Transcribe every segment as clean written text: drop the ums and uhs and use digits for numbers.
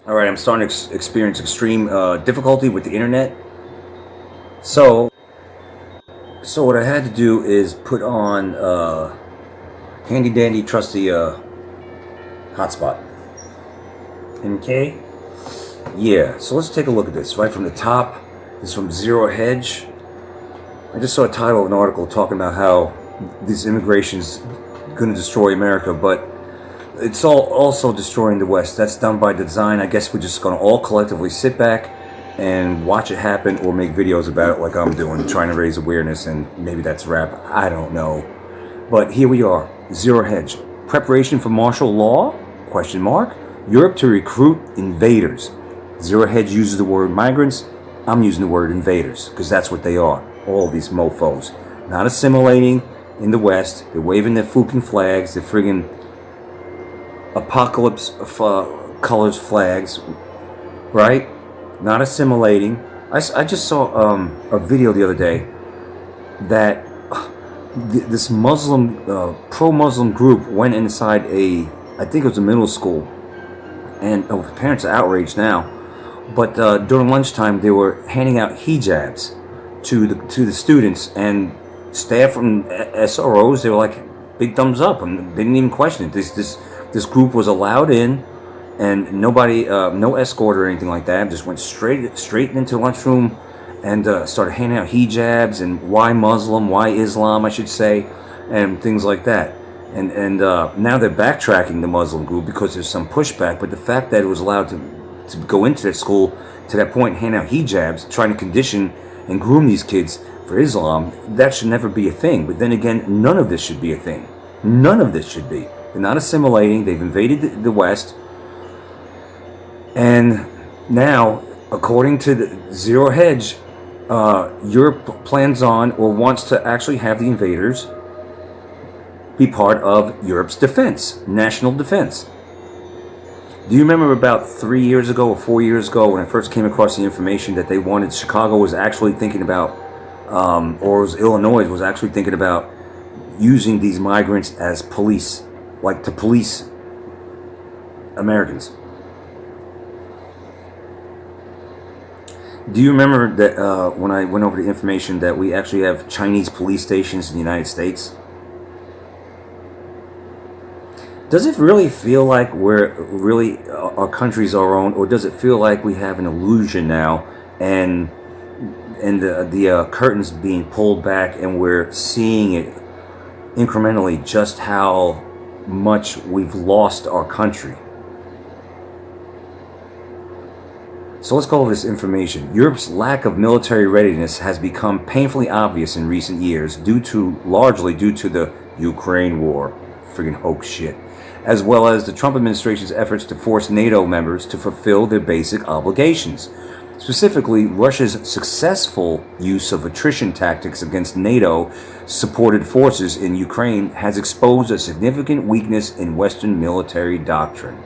All right, I'm starting to experience extreme difficulty with the internet. So, so what I had to do is put on handy dandy trusty hotspot. Okay. Yeah. So let's take a look at this right from the top. This is from Zero Hedge. I just saw a title of an article talking about how this immigration's going to destroy America, but it's also destroying the West. That's done by design. I guess we're just going to all collectively sit back and watch it happen, or make videos about it like I'm doing, trying to raise awareness, and maybe that's rap. I don't know. But here we are. Zero Hedge. Preparation for martial law? Question mark. Europe to recruit invaders. Zero Hedge uses the word migrants. I'm using the word invaders, because that's what they are. All these mofos. Not assimilating in the West. They're waving their fucking flags. They're friggin' apocalypse colors flags, right? Not assimilating. I just saw a video the other day that this Muslim pro-Muslim group went inside I think it was a middle school, and the parents are outraged now. But during lunchtime, they were handing out hijabs to the students, and staff from SROs. They were like, big thumbs up, and they didn't even question it. This group was allowed in, and nobody, no escort or anything like that. Just went straight into the lunchroom and started handing out hijabs and why Muslim, why Islam, I should say, and things like that. And now they're backtracking the Muslim group because there's some pushback. But the fact that it was allowed to go into that school to that point, hand out hijabs, trying to condition and groom these kids for Islam, that should never be a thing. But then again, none of this should be a thing. None of this should be. They're not assimilating. They've invaded the West. And now, according to the Zero Hedge, Europe plans on or wants to actually have the invaders be part of Europe's defense, national defense. Do you remember about 3 years ago or 4 years ago when I first came across the information that they wanted, Chicago was actually thinking about, or was Illinois was actually thinking about using these migrants as police, like to police Americans? Do you remember that when I went over the information that we actually have Chinese police stations in the United States? Does it really feel like our country's our own, or does it feel like we have an illusion now, and the curtains being pulled back, and we're seeing it incrementally just how much we've lost our country? So let's go over this information. Europe's lack of military readiness has become painfully obvious in recent years, largely due to the Ukraine war, friggin' hoax shit, as well as the Trump administration's efforts to force NATO members to fulfill their basic obligations. Specifically, Russia's successful use of attrition tactics against NATO-supported forces in Ukraine has exposed a significant weakness in Western military doctrine.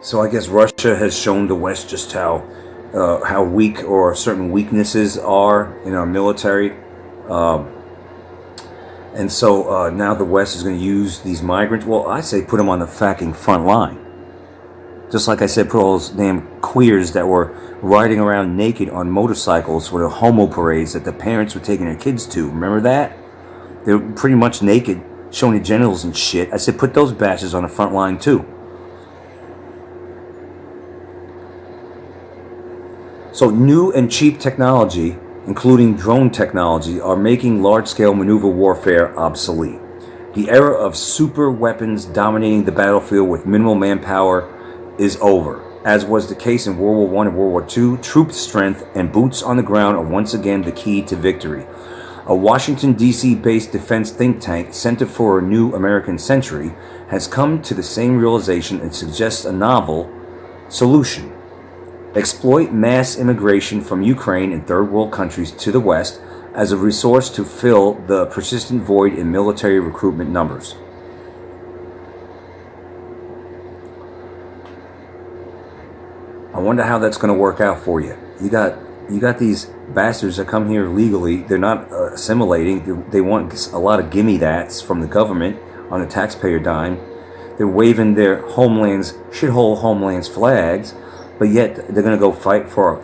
So I guess Russia has shown the West just how weak, or certain weaknesses are in our military. And so now the West is going to use these migrants. Well, I say put them on the fucking front line. Just like I said, put all those damn queers that were riding around naked on motorcycles for the homo parades that the parents were taking their kids to. Remember that? They were pretty much naked, showing their genitals and shit. I said put those bastards on the front line too. So new and cheap technology, including drone technology, are making large-scale maneuver warfare obsolete. The era of super weapons dominating the battlefield with minimal manpower is over. As was the case in World War I and World War II, troop strength and boots on the ground are once again the key to victory. A Washington, D.C.-based defense think tank, Center for a New American Century, has come to the same realization and suggests a novel solution. Exploit mass immigration from Ukraine and third world countries to the West as a resource to fill the persistent void in military recruitment numbers. I wonder how that's going to work out for you. You got these bastards that come here legally. They're not assimilating. They want a lot of gimme-that's from the government on the taxpayer dime. They're waving their homelands, shithole homelands flags, but yet they're going to go fight for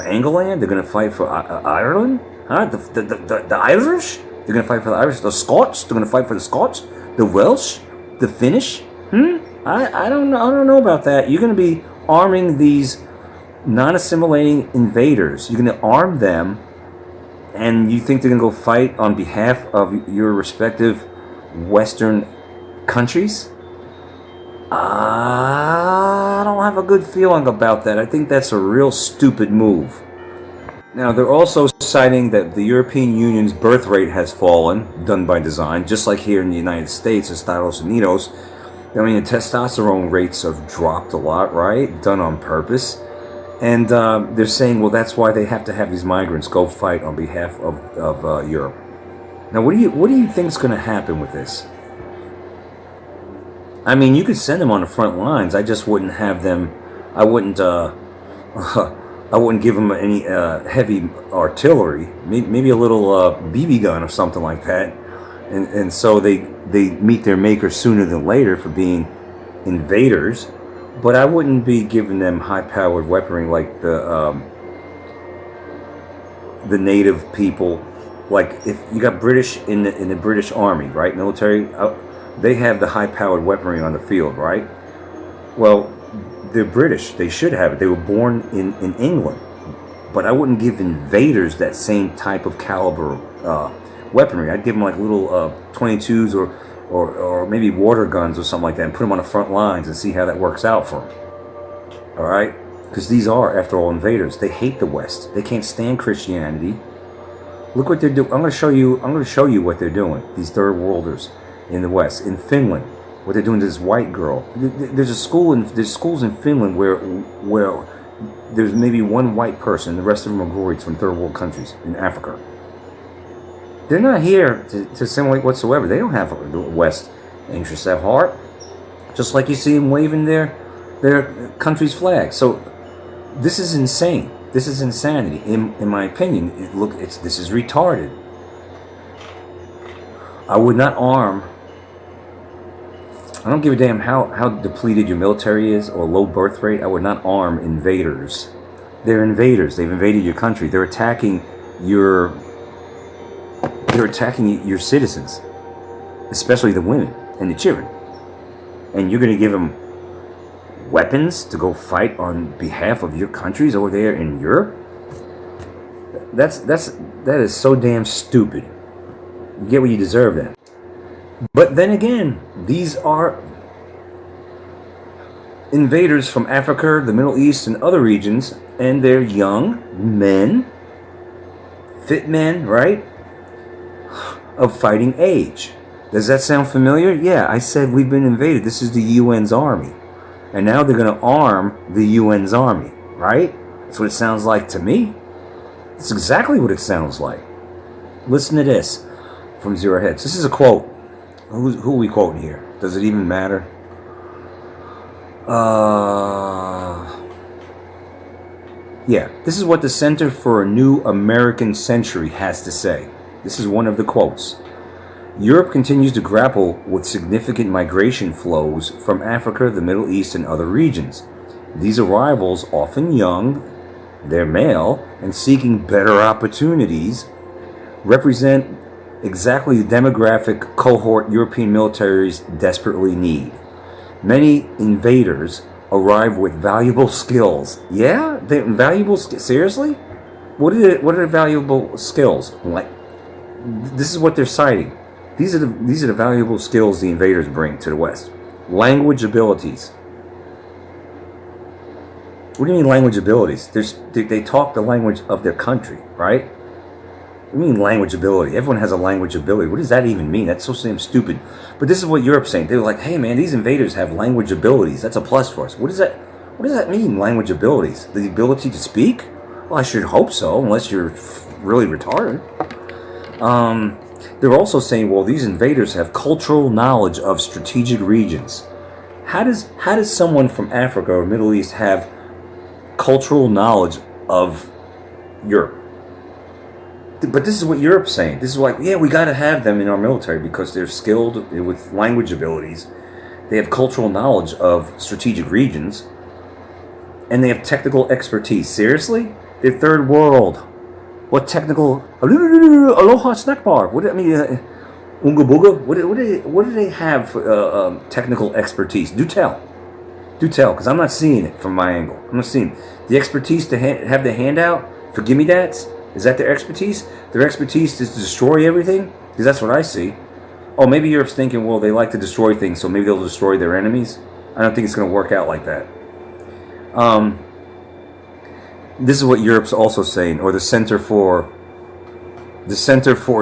England. They're going to fight for Ireland, huh? The Irish. They're going to fight for the Irish. The Scots. They're going to fight for the Scots. The Welsh. The Finnish. I don't know. I don't know about that. You're going to be arming these non-assimilating invaders. You're going to arm them, and you think they're going to go fight on behalf of your respective Western countries? I don't have a good feeling about that. I think that's a real stupid move. Now, they're also citing that the European Union's birth rate has fallen, done by design, just like here in the United States, Estados Unidos. I mean, the testosterone rates have dropped a lot, right? Done on purpose. And they're saying, well, that's why they have to have these migrants go fight on behalf of Europe. Now, what do you think is going to happen with this? I mean, you could send them on the front lines. I just wouldn't have them. I wouldn't give them any heavy artillery. Maybe a little BB gun or something like that. And so they meet their maker sooner than later for being invaders. But I wouldn't be giving them high-powered weaponry like the native people. Like if you got British in the British Army, right, military. They have the high-powered weaponry on the field, right? Well, they're British. They should have it. They were born in England. But I wouldn't give invaders that same type of caliber weaponry. I'd give them like little 22s or maybe water guns or something like that and put them on the front lines and see how that works out for them. All right? Because these are, after all, invaders. They hate the West. They can't stand Christianity. Look what they're doing. I'm going to show you what they're doing, these third worlders. In the West, in Finland, what they're doing to this white girl. There's schools in Finland where there's maybe one white person, the rest of them are Gorites from third world countries in Africa. They're not here to assimilate whatsoever. They don't have the West interests at heart. Just like you see them waving their country's flag. So this is insane. This is insanity, in my opinion. This is retarded. I would not arm. I don't give a damn how depleted your military is or low birth rate. I would not arm invaders. They're invaders. They've invaded your country. They're attacking your citizens, especially the women and the children. And you're going to give them weapons to go fight on behalf of your countries over there in Europe? That is so damn stupid. You get what you deserve then. But then again, these are invaders from Africa, the Middle East, and other regions, and they're young men, fit men, right, of fighting age. Does that sound familiar? Yeah, I said we've been invaded. This is the UN's army. And now they're going to arm the UN's army, right? That's what it sounds like to me. That's exactly what it sounds like. Listen to this from Zero Heads. This is a quote. Who are we quoting here? Does it even matter? Yeah, this is what the Center for a New American Century has to say. This is one of the quotes. Europe continues to grapple with significant migration flows from Africa, the Middle East, and other regions. These arrivals, often young, they're male, and seeking better opportunities, represent exactly the demographic cohort European militaries desperately need. Many invaders arrive with valuable skills. Yeah? Valuable skills? Seriously? What are valuable skills? Like, this is what they're citing. These are the valuable skills the invaders bring to the West. Language abilities. What do you mean language abilities? They talk the language of their country, right? What do you mean language ability? Everyone has a language ability. What does that even mean? That's so damn stupid. But this is what Europe's saying. They were like, hey man, these invaders have language abilities. That's a plus for us. What does that mean, language abilities? The ability to speak? Well, I should hope so, unless you're really retarded. They're also saying, well, these invaders have cultural knowledge of strategic regions. How does someone from Africa or Middle East have cultural knowledge of Europe? But this is what Europe's saying. This is like, yeah, we got to have them in our military because they're skilled with language abilities. They have cultural knowledge of strategic regions. And they have technical expertise. Seriously? They're third world. What technical... Aloha snack bar. What, I mean... Unga Booga? What do they have for technical expertise? Do tell. Do tell, because I'm not seeing it from my angle. I'm not seeing it. The expertise to have the handout for gimme dats? Is that their expertise? Their expertise is to destroy everything? Because that's what I see. Oh, maybe Europe's thinking, well, they like to destroy things, so maybe they'll destroy their enemies. I don't think it's going to work out like that. This is what Europe's also saying, or the Center for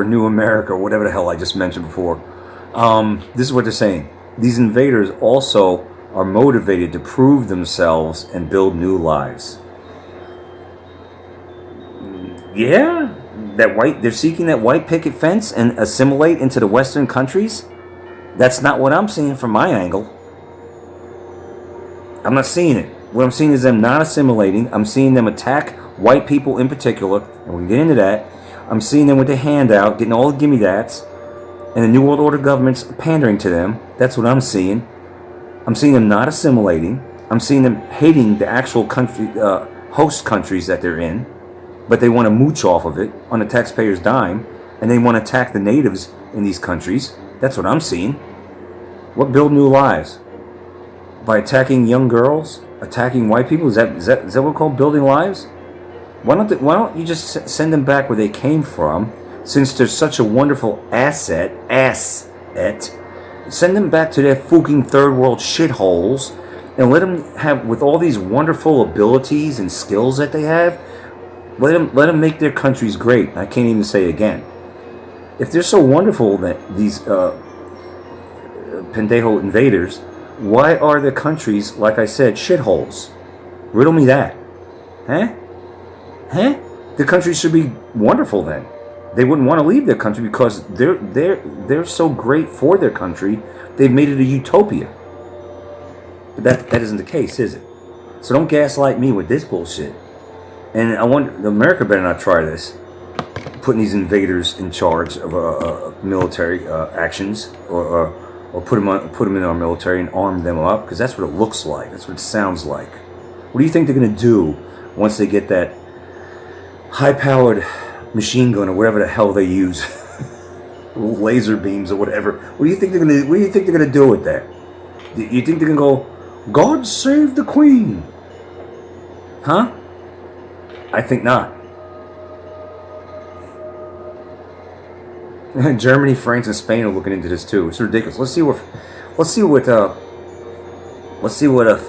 New America, whatever the hell I just mentioned before. This is what they're saying. These invaders also are motivated to prove themselves and build new lives. Yeah, they're seeking that white picket fence and assimilate into the Western countries. That's not what I'm seeing from my angle. I'm not seeing it. What I'm seeing is them not assimilating. I'm seeing them attack white people in particular, and we can get into that. I'm seeing them with the handout, getting all the gimme dats, and the New World Order government's pandering to them. That's what I'm seeing. I'm seeing them not assimilating. I'm seeing them hating the actual country, host countries that they're in, but they want to mooch off of it on the taxpayer's dime, and they want to attack the natives in these countries. That's what I'm seeing. What build new lives? By attacking young girls? Attacking white people? Is that what we call building lives? Why don't you just send them back where they came from, since they're such a wonderful asset, send them back to their fucking third world shitholes, and let them have, with all these wonderful abilities and skills that they have, let them make their countries great. I can't even say again. If they're so wonderful, that these pendejo invaders, why are their countries, like I said, shitholes? Riddle me that. Huh? The countries should be wonderful then. They wouldn't want to leave their country because they're so great for their country. They've made it a utopia. But that isn't the case, is it? So don't gaslight me with this bullshit. And I wonder, America better not try this, putting these invaders in charge of military actions, or put them in our military and arm them up, because that's what it looks like. That's what it sounds like. What do you think they're going to do once they get that high-powered machine gun or whatever the hell they use, laser beams or whatever? What do you think they're gonna do with that? You think they're gonna go, "God save the Queen"? Huh? I think not. Germany, France, and Spain are looking into this too. It's ridiculous. Let's see what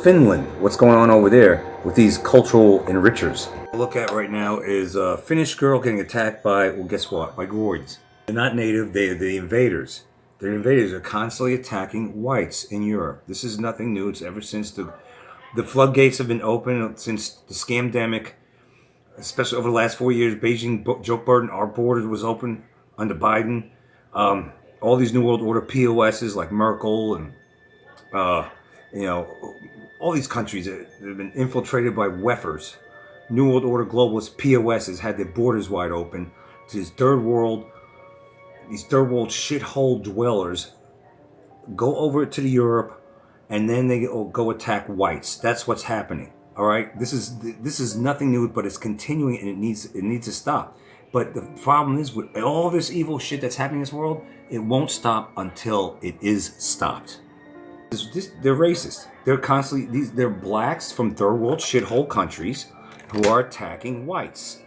Finland, what's going on over there with these cultural enrichers. What I look at right now is a Finnish girl getting attacked by, well, guess what? By Goyds. They're not native, they're the invaders. Their invaders are constantly attacking whites in Europe. This is nothing new. It's ever since the floodgates have been open, since the scamdemic, especially over the last 4 years. Beijing joke burden, our border was open under Biden. All these New World Order POSs like Merkel and all these countries that have been infiltrated by weffers. New World Order globalist POSs had their borders wide open to these third world shithole dwellers. Go over to Europe, and then they go attack whites. That's what's happening. All right, this is nothing new, but it's continuing, and it needs to stop. But the problem is, with all this evil shit that's happening in this world, it won't stop until it is stopped. They're racist. They're constantly they're blacks from third world shithole countries who are attacking whites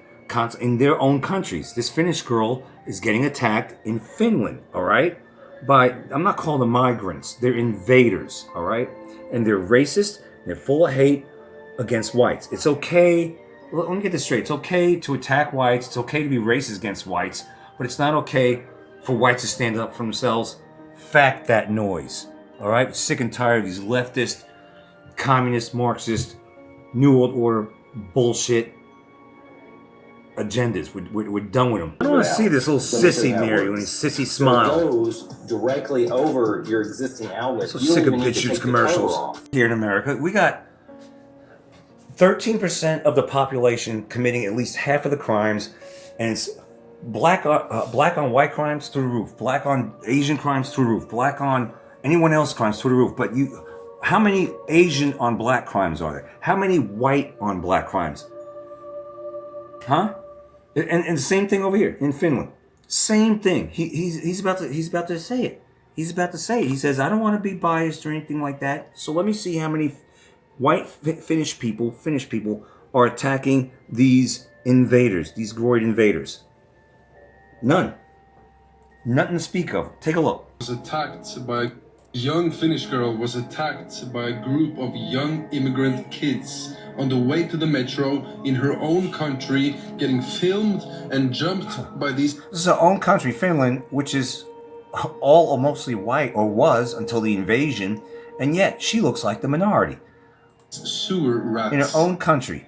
in their own countries. This Finnish girl is getting attacked in Finland, all right? I'm not calling them migrants. They're invaders, all right? And they're racist. They're full of hate against whites. It's okay. Let me get this straight. It's okay to attack whites. It's okay to be racist against whites, but it's not okay for whites to stand up for themselves. Fact that noise. All right? Sick and tired of these leftist, communist, Marxist, New World Order bullshit agendas. We're done with them. I don't want to see this little sissy near you and his sissy smile. So it goes directly over your existing outlet. So sick of bitch shoots commercials. Here in America, we got 13% of the population committing at least half of the crimes, and it's black on white crimes through the roof, black on Asian crimes through the roof, black on Anyone else crimes through the roof. But how many Asian on black crimes are there? How many white on black crimes? Huh? And the same thing over here in Finland. Same thing. He's about to say it. He's about to say it. He says, I don't want to be biased or anything like that. So let me see how many white Finnish people are attacking these invaders, these groid invaders. None. Nothing to speak of. Take a look. Was attacked by young Finnish girl was attacked by a group of young immigrant kids on the way to the metro in her own country, getting filmed and jumped by these. This is her own country, Finland, which is all or mostly white, or was until the invasion, and yet she looks like the minority. Sewer rats. In her own country.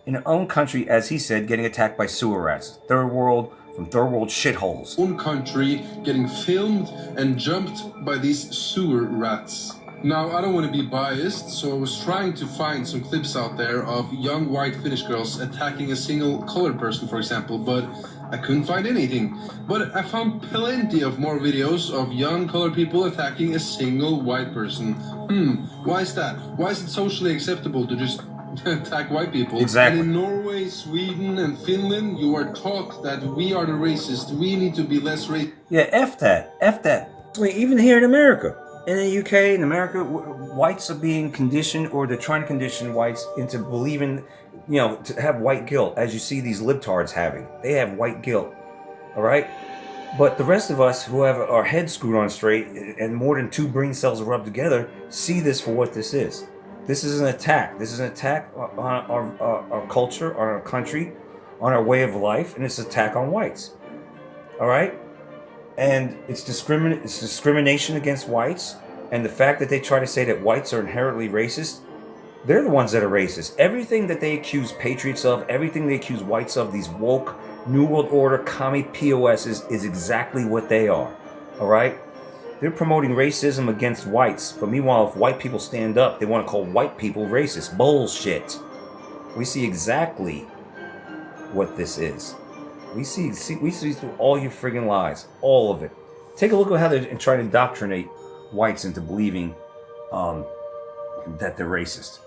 In her own country, as he said, getting attacked by sewer rats. Third world shitholes. Own country, getting filmed and jumped by these sewer rats. Now, I don't want to be biased, so I was trying to find some clips out there of young white Finnish girls attacking a single colored person, for example, but I couldn't find anything. But I found plenty of more videos of young colored people attacking a single white person. Why is that? Why is it socially acceptable to just attack white people? Exactly. And in Norway, Sweden, and Finland, you are taught that we are the racist. We need to be less racist. Yeah, F that. F that. Even here in America. In the UK, in America, whites are being conditioned, or they're trying to condition whites into believing, to have white guilt, as you see these libtards having. They have white guilt, all right? But the rest of us who have our heads screwed on straight and more than 2 brain cells are rubbed together see this for what this is. This is an attack. This is an attack on our culture, on our country, on our way of life, and it's an attack on whites, all right? And it's discrimination against whites, and the fact that they try to say that whites are inherently racist, they're the ones that are racist. Everything that they accuse patriots of, everything they accuse whites of, these woke, New World Order, commie POSs, is exactly what they are, all right? They're promoting racism against whites, but meanwhile, if white people stand up, they want to call white people racist. Bullshit. We see exactly what this is. We see through all your friggin' lies, all of it. Take a look at how they're trying to indoctrinate whites into believing that they're racist.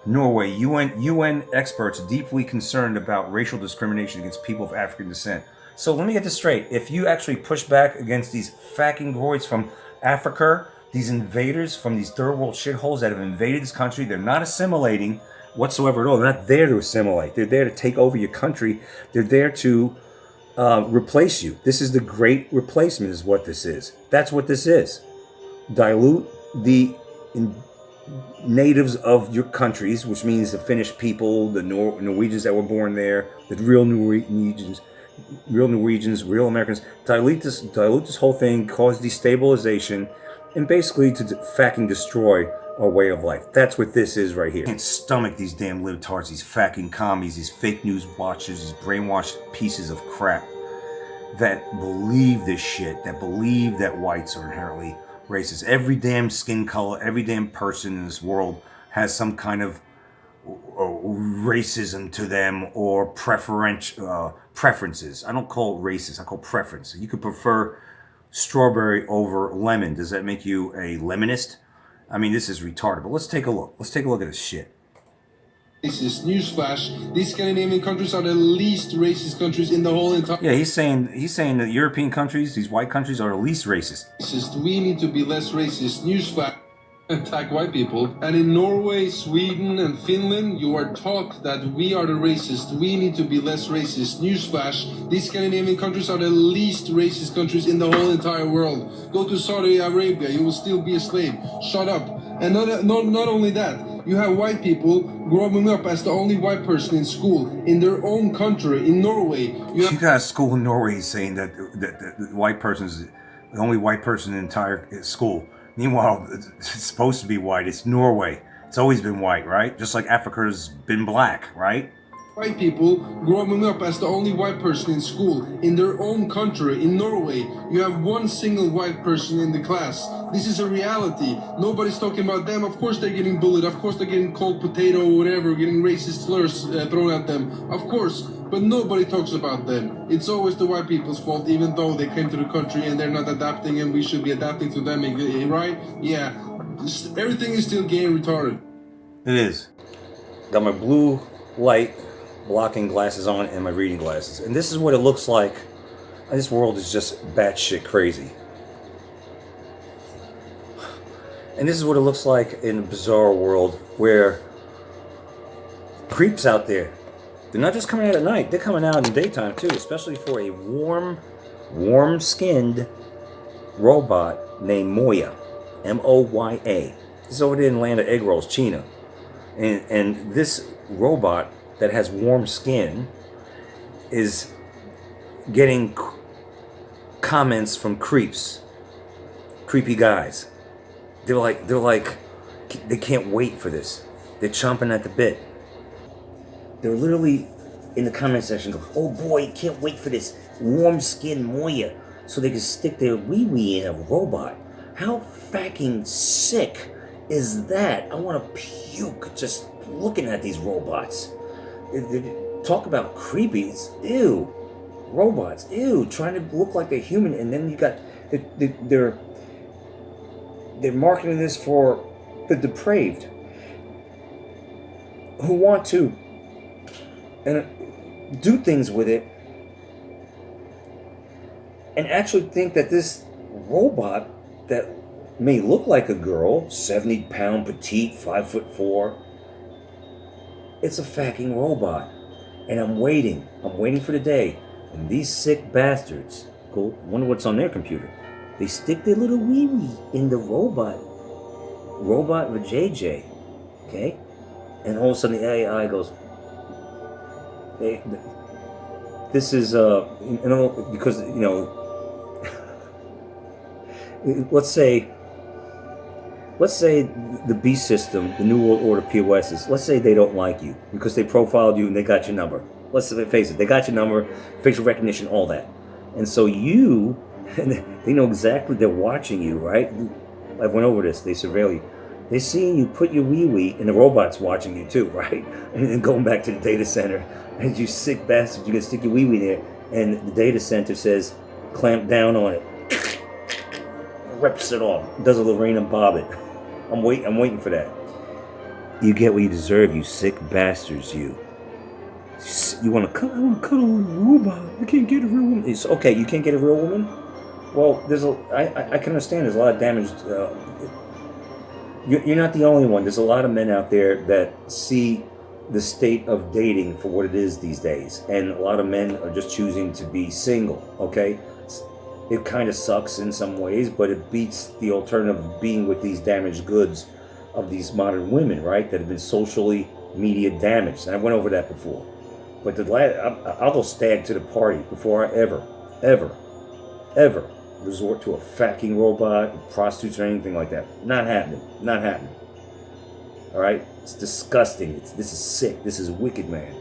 Norway, UN experts deeply concerned about racial discrimination against people of African descent. So let me get this straight. If you actually push back against these fucking groids from Africa, these invaders from these third world shitholes that have invaded this country, they're not assimilating whatsoever at all. They're not there to assimilate. They're there to take over your country. They're there to replace you. This is the great replacement is what this is. That's what this is. Dilute the natives of your countries, which means the Finnish people, the Norwegians that were born there, the real Norwegians, real Americans. Dilute this whole thing, cause destabilization, and basically to fucking destroy our way of life. That's what this is right here. I can't stomach these damn libtards, these fucking commies, these fake news watchers, these brainwashed pieces of crap that believe this shit, that believe that whites are inherently racist. Every damn skin color, every damn person in this world has some kind of racism to them or preferences. I don't call it racist, I call it preference. You could prefer strawberry over lemon. Does that make you a lemonist? I mean, this is retarded, but let's take a look. Let's take a look at this shit. Racist. Newsflash: these Scandinavian countries are the least racist countries in the whole entire. Yeah, he's saying that European countries, these white countries, are the least racist. We need to be less racist. Newsflash: attack white people. And in Norway, Sweden, and Finland, you are taught that we are the racist. We need to be less racist. Newsflash: these Scandinavian countries are the least racist countries in the whole entire world. Go to Saudi Arabia, you will still be a slave. Shut up. And not only that. You have white people growing up as the only white person in school in their own country, in Norway. You got a school in Norway saying that the white person is the only white person in the entire school. Meanwhile, it's supposed to be white. It's Norway. It's always been white, right? Just like Africa's been black, right? white people growing up as the only white person in school. In their own country, in Norway, you have one single white person in the class. This is a reality. Nobody's talking about them. Of course they're getting bullied. Of course they're getting cold potato or whatever, getting racist slurs thrown at them. Of course, but nobody talks about them. It's always the white people's fault, even though they came to the country and they're not adapting and we should be adapting to them, right? Yeah, everything is still gay and retarded. It is. Got my blue light blocking glasses on and my reading glasses. And this is what it looks like. This world is just batshit crazy. And this is what it looks like in a bizarre world where creeps out there. They're not just coming out at night, they're coming out in the daytime too, especially for a warm-skinned robot named Moya. M-O-Y-A. This is over there in the land of egg rolls, China. And this robot that has warm skin is getting comments from creepy guys. They're like, they can't wait for this. They're chomping at the bit. They're literally in the comment section going, oh boy, can't wait for this warm skin Moya so they can stick their wee-wee in a robot. How fucking sick is that? I want to puke just looking at these robots. Talk about creepy. It's ew. Robots, ew. Trying to look like a human, and then you got they're marketing this for the depraved who want to do things with it and actually think that this robot that may look like a girl, 70-pound, petite, 5'4", it's a fucking robot. And I'm waiting for the day when these sick bastards go, wonder what's on their computer. They stick their little wee-wee in the robot vajayjay, okay? And all of a sudden the AI goes, hey, this is, because, let's say the B system, the New World Order POSs, let's say they don't like you because they profiled you and they got your number. Let's face it, they got your number, facial recognition, all that. And so they know exactly, they're watching you, right? I went over this, they surveil you. They're seeing you put your wee-wee, and the robot's watching you too, right? And then going back to the data center, and you sick bastard, you can stick your wee-wee there, and the data center says, clamp down on it. Rips it off, does a Lorraine and Bobbitt. I'm waiting for that. You get what you deserve, you sick bastards, you. You want to cuddle a robot. I can't get a real woman. It's okay, you can't get a real woman? Well, I can understand there's a lot of damage. You're not the only one. There's a lot of men out there that see the state of dating for what it is these days. And a lot of men are just choosing to be single, okay? It kind of sucks in some ways, but it beats the alternative of being with these damaged goods of these modern women, right? That have been socially media damaged. And I went over that before. But I'll go stag to the party before I ever resort to a fucking robot, prostitutes, or anything like that. Not happening. All right? It's disgusting. This is sick. This is wicked, man.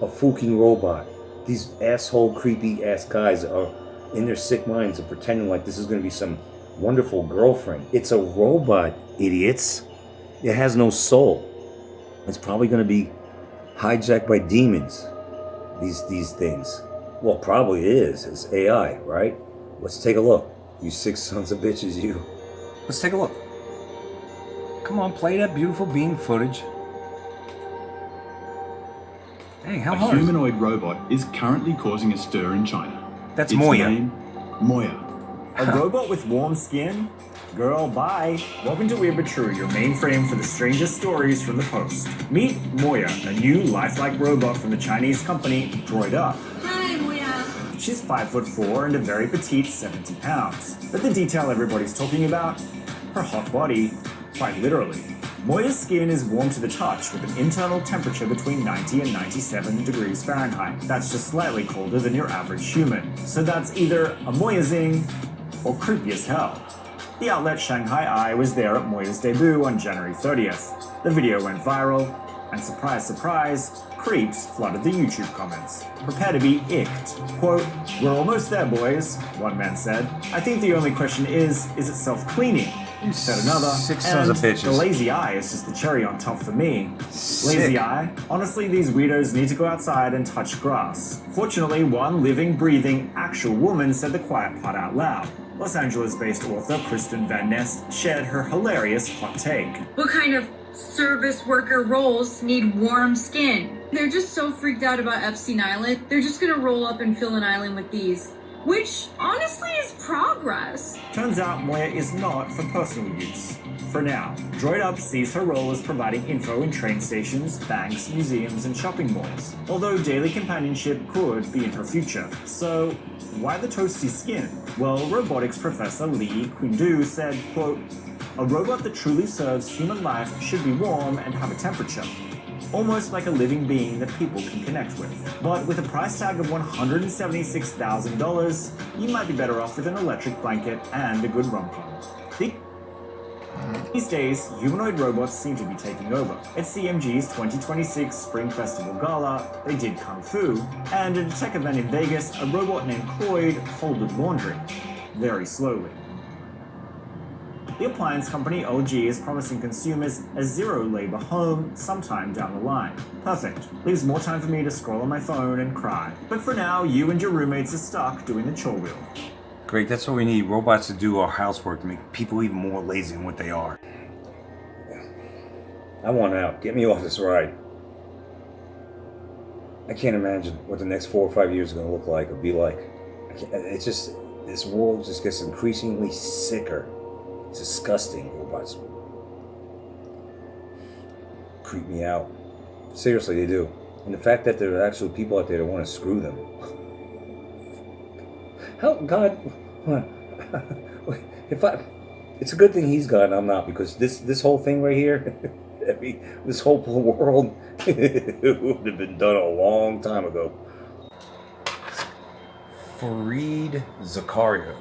A fucking robot. These asshole, creepy ass guys are in their sick minds and pretending like this is going to be some wonderful girlfriend. It's a robot, idiots. It has no soul. It's probably going to be hijacked by demons. These things. Well, probably it is. It's AI, right? Let's take a look. You sick sons of bitches, you. Let's take a look. Come on, play that beautiful beam footage. Dang, how hard? A humanoid robot is currently causing a stir in China. That's its Moya. Name, Moya. A robot with warm skin? Girl, bye. Welcome to Weird But True, your mainframe for the strangest stories from the Post. Meet Moya, a new lifelike robot from the Chinese company Droid Up. Hi, Moya. She's 5'4" and a very petite 70 pounds. But the detail everybody's talking about? Her hot body. Quite literally. Moya's skin is warm to the touch with an internal temperature between 90 and 97 degrees Fahrenheit. That's just slightly colder than your average human. So that's either a Moya zing or creepy as hell. The outlet Shanghai Eye was there at Moya's debut on January 30th. The video went viral, And surprise, surprise, creeps flooded the YouTube comments. Prepare to be icked. Quote, "We're almost there, boys," one man said. "I think the only question is it self-cleaning?" Said another. Sick sons of bitches. The lazy eye is just the cherry on top for me. Sick. Lazy eye? Honestly, these weirdos need to go outside and touch grass. Fortunately, one living, breathing, actual woman said the quiet part out loud. Los Angeles-based author Kristen Van Ness shared her hilarious hot take. What kind of service worker roles need warm skin? They're just so freaked out about Epstein Island, they're just gonna roll up and fill an island with these. Which, honestly, is progress. Turns out Moya is not for personal use. For now, DroidUp sees her role as providing info in train stations, banks, museums, and shopping malls, although daily companionship could be in her future. So, why the toasty skin? Well, robotics professor Lee Quindu said, quote, "A robot that truly serves human life should be warm and have a temperature. Almost like a living being that people can connect with. But with a price tag of $176,000, you might be better off with an electric blanket and a good rom-com." These days, humanoid robots seem to be taking over. At CMG's 2026 Spring Festival Gala, they did Kung Fu, and at a tech event in Vegas, a robot named Cloyd folded laundry. Very slowly. The appliance company LG is promising consumers a zero-labor home sometime down the line. Perfect. Leaves more time for me to scroll on my phone and cry. But for now, you and your roommates are stuck doing the chore wheel. Great, that's what we need. Robots to do our housework to make people even more lazy than what they are. I want out. Get me off this ride. I can't imagine what the next 4 or 5 years are going to look like or be like. It's just, this world just gets increasingly sicker. It's disgusting. Robots creep me out. Seriously, they do. And the fact that there are actually people out there that want to screw them. How, God, it's a good thing he's God and I'm not, because this whole thing right here, this whole world, it would have been done a long time ago. Fareed Zakaria,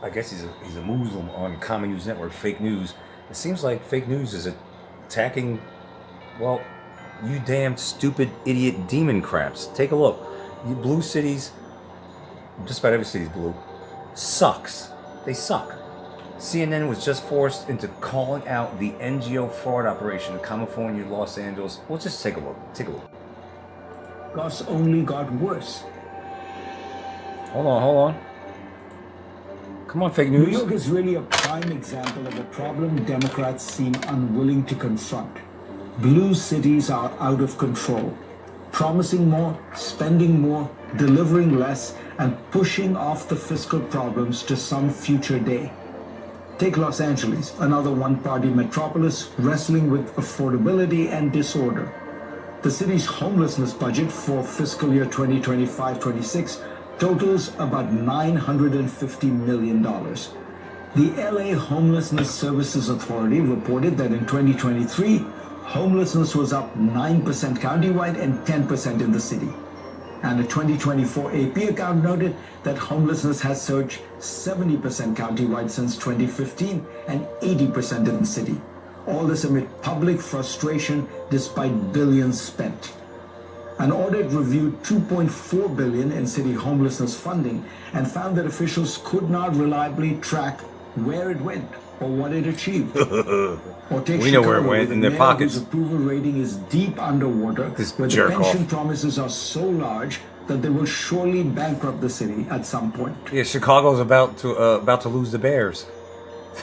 I guess he's a Muslim on Common News Network, fake news. It seems like fake news is attacking, well, you damn stupid idiot demon craps. Take a look. You blue cities, just about every city's blue, sucks. They suck. CNN was just forced into calling out the NGO fraud operation in California, Los Angeles. Well, just take a look. Take a look. Costs only got worse. Hold on. Come on, fake news. New York is really a prime example of a problem Democrats seem unwilling to confront. Blue cities are out of control, promising more, spending more, delivering less, and pushing off the fiscal problems to some future day. Take Los Angeles, another one-party metropolis wrestling with affordability and disorder. The city's homelessness budget for fiscal year 2025-26 totals about $950 million. The LA Homelessness Services Authority reported that in 2023, homelessness was up 9% countywide and 10% in the city. And a 2024 AP account noted that homelessness has surged 70% countywide since 2015 and 80% in the city. All this amid public frustration despite billions spent. An audit reviewed $2.4 billion in city homelessness funding and found that officials could not reliably track where it went or what it achieved. Or take We know where it went, in their pockets. Whose approval rating is deep underwater, where the pension promises are so large that they will surely bankrupt the city at some point. Yeah, Chicago's about to lose the Bears.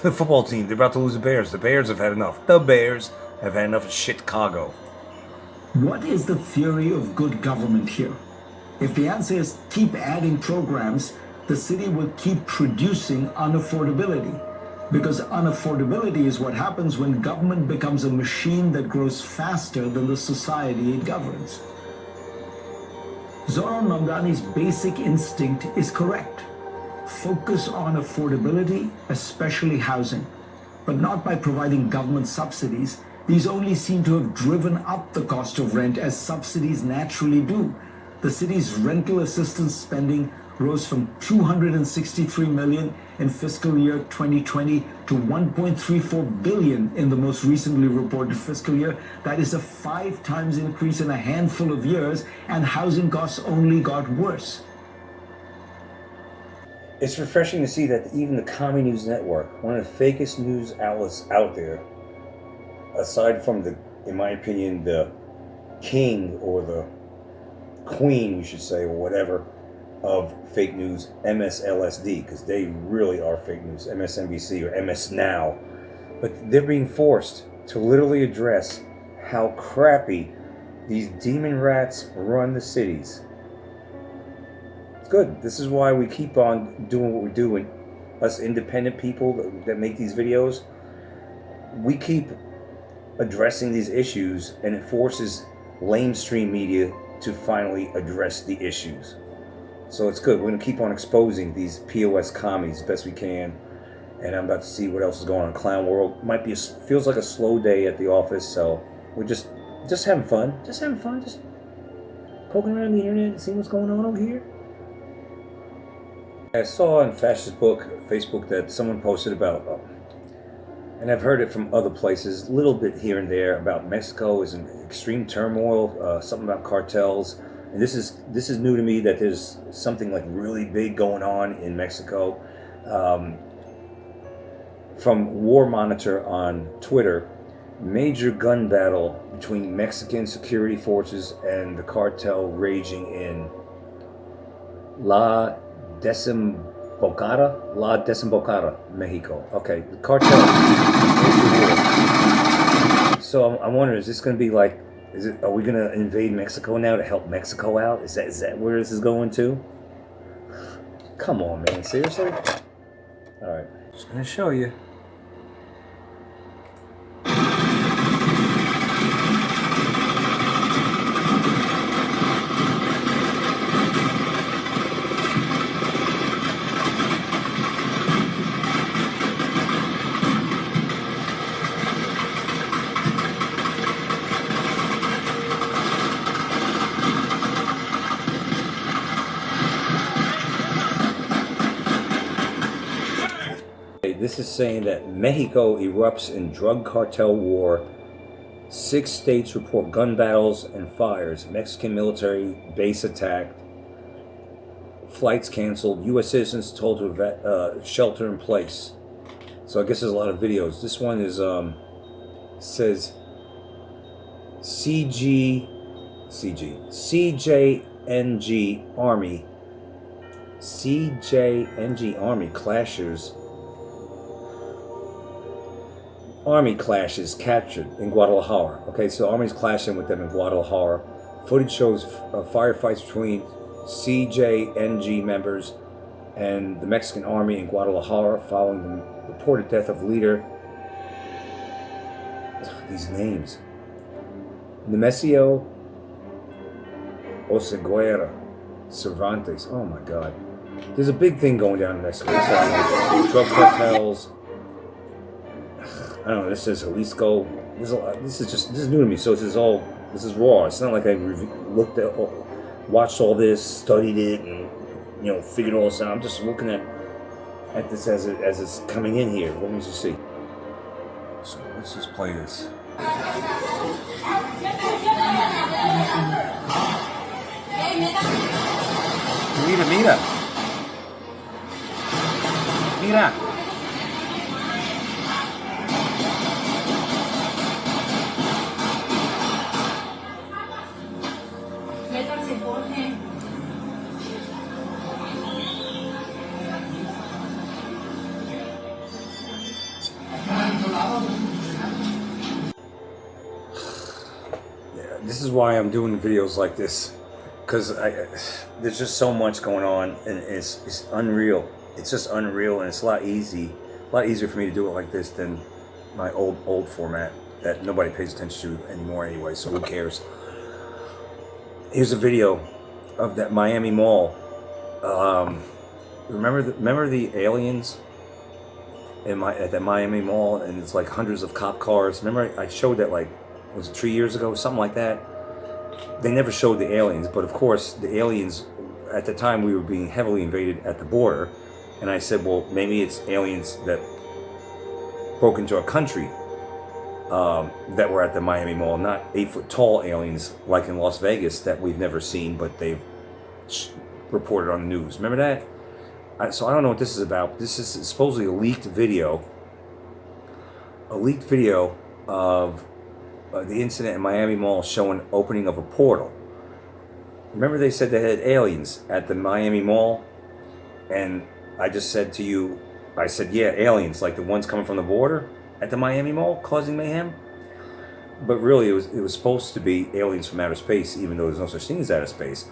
The football team, they're about to lose the Bears. The Bears have had enough. The Bears have had enough of Chicago. What is the theory of good government here? If the answer is keep adding programs, the city will keep producing unaffordability. Because unaffordability is what happens when government becomes a machine that grows faster than the society it governs. Zoran Mamdani's basic instinct is correct. Focus on affordability, especially housing, but not by providing government subsidies. These only seem to have driven up the cost of rent, as subsidies naturally do. The city's rental assistance spending rose from 263 million in fiscal year 2020 to 1.34 billion in the most recently reported fiscal year. That is a 5 times increase in a handful of years, and housing costs only got worse. It's refreshing to see that even the Commie News Network, one of the fakest news outlets out there, aside from the, in my opinion, the king or the queen, we should say, or whatever, of fake news, MSLSD, because they really are fake news, MSNBC or MS Now. But they're being forced to literally address how crappy these demon rats run the cities. It's good. This is why we keep on doing what we're doing. Us independent people that make these videos, we keep addressing these issues, and it forces lamestream media to finally address the issues. So it's good. We're going to keep on exposing these POS commies as best we can. And I'm about to see what else is going on in Clown World. Might be feels like a slow day at the office, so we're just having fun. Just having fun. Just poking around the internet and seeing what's going on over here. I saw on Facebook that someone posted about, and I've heard it from other places, a little bit here and there, about Mexico is in extreme turmoil, something about cartels. And this is new to me, that there's something like really big going on in Mexico. From War Monitor on Twitter, major gun battle between Mexican security forces and the cartel raging in La Desembocada, Mexico. Okay, the cartel. So I'm wondering, is this going to be like, are we going to invade Mexico now to help Mexico out? Is that where this is going to? Come on, man, seriously? All right, just going to show you. This is saying that Mexico erupts in drug cartel war. 6 states report gun battles and fires. Mexican military base attacked. Flights canceled. U.S. citizens told to shelter in place. So I guess there's a lot of videos. This one is says CJNG Army. CJNG Army Army clashes captured in Guadalajara. Okay, so Army's clashing with them in Guadalajara. Footage shows firefights between CJNG members and the Mexican Army in Guadalajara following the reported death of leader. These names. Nemesio Oseguera Cervantes. Oh my God. There's a big thing going down in Mexico. Drug cartels. I don't know. This says Jalisco. This is new to me. So this is raw. It's not like I watched all this, studied it, and figured all this out. I'm just looking at this as it's coming in here. Let me just see. So let's just play this. Mira. This is why I'm doing videos like this, because there's just so much going on, and it's unreal. It's just unreal, and it's a lot easier for me to do it like this than my old format that nobody pays attention to anymore anyway. So who cares? Here's a video of that Miami Mall. Remember the aliens at that Miami Mall, and it's like hundreds of cop cars. Remember I showed that, like, was it 3 years ago, something like that? They never showed the aliens, but of course the aliens at the time we were being heavily invaded at the border, and I said, well, maybe it's aliens that broke into a country that were at the Miami Mall, not 8-foot tall aliens like in Las Vegas that we've never seen, but they've reported on the news. Remember that? So I don't know what this is about. This is supposedly a leaked video of the incident in Miami Mall showing opening of a portal. Remember they said they had aliens at the Miami Mall? And I just said to you, I said, yeah, aliens, like the ones coming from the border at the Miami Mall causing mayhem. But really, it was supposed to be aliens from outer space, even though there's no such thing as outer space.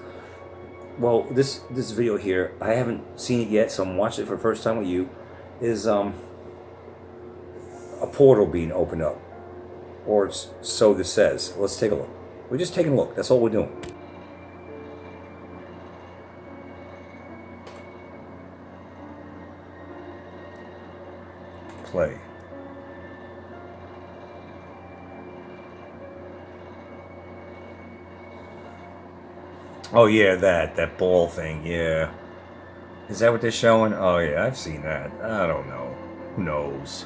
Well, this video here, I haven't seen it yet, so I'm watching it for the first time with you, is a portal being opened up. Or so this says. Let's take a look. We're just taking a look. That's all we're doing. Play. Oh yeah, that ball thing, yeah. Is that what they're showing? Oh yeah, I've seen that. I don't know. Who knows?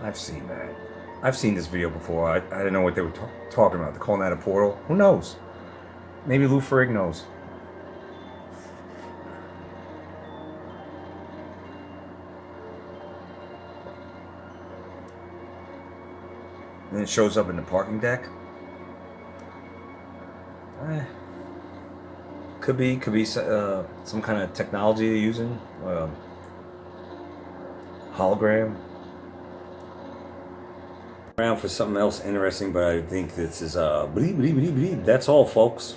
I've seen that. I've seen this video before. I didn't know what they were talking about. They're calling that a portal. Who knows? Maybe Lou Ferrigno knows. And it shows up in the parking deck. Could be some kind of technology they're using. Hologram. Around for something else interesting, but I think this is bleep. That's all, folks.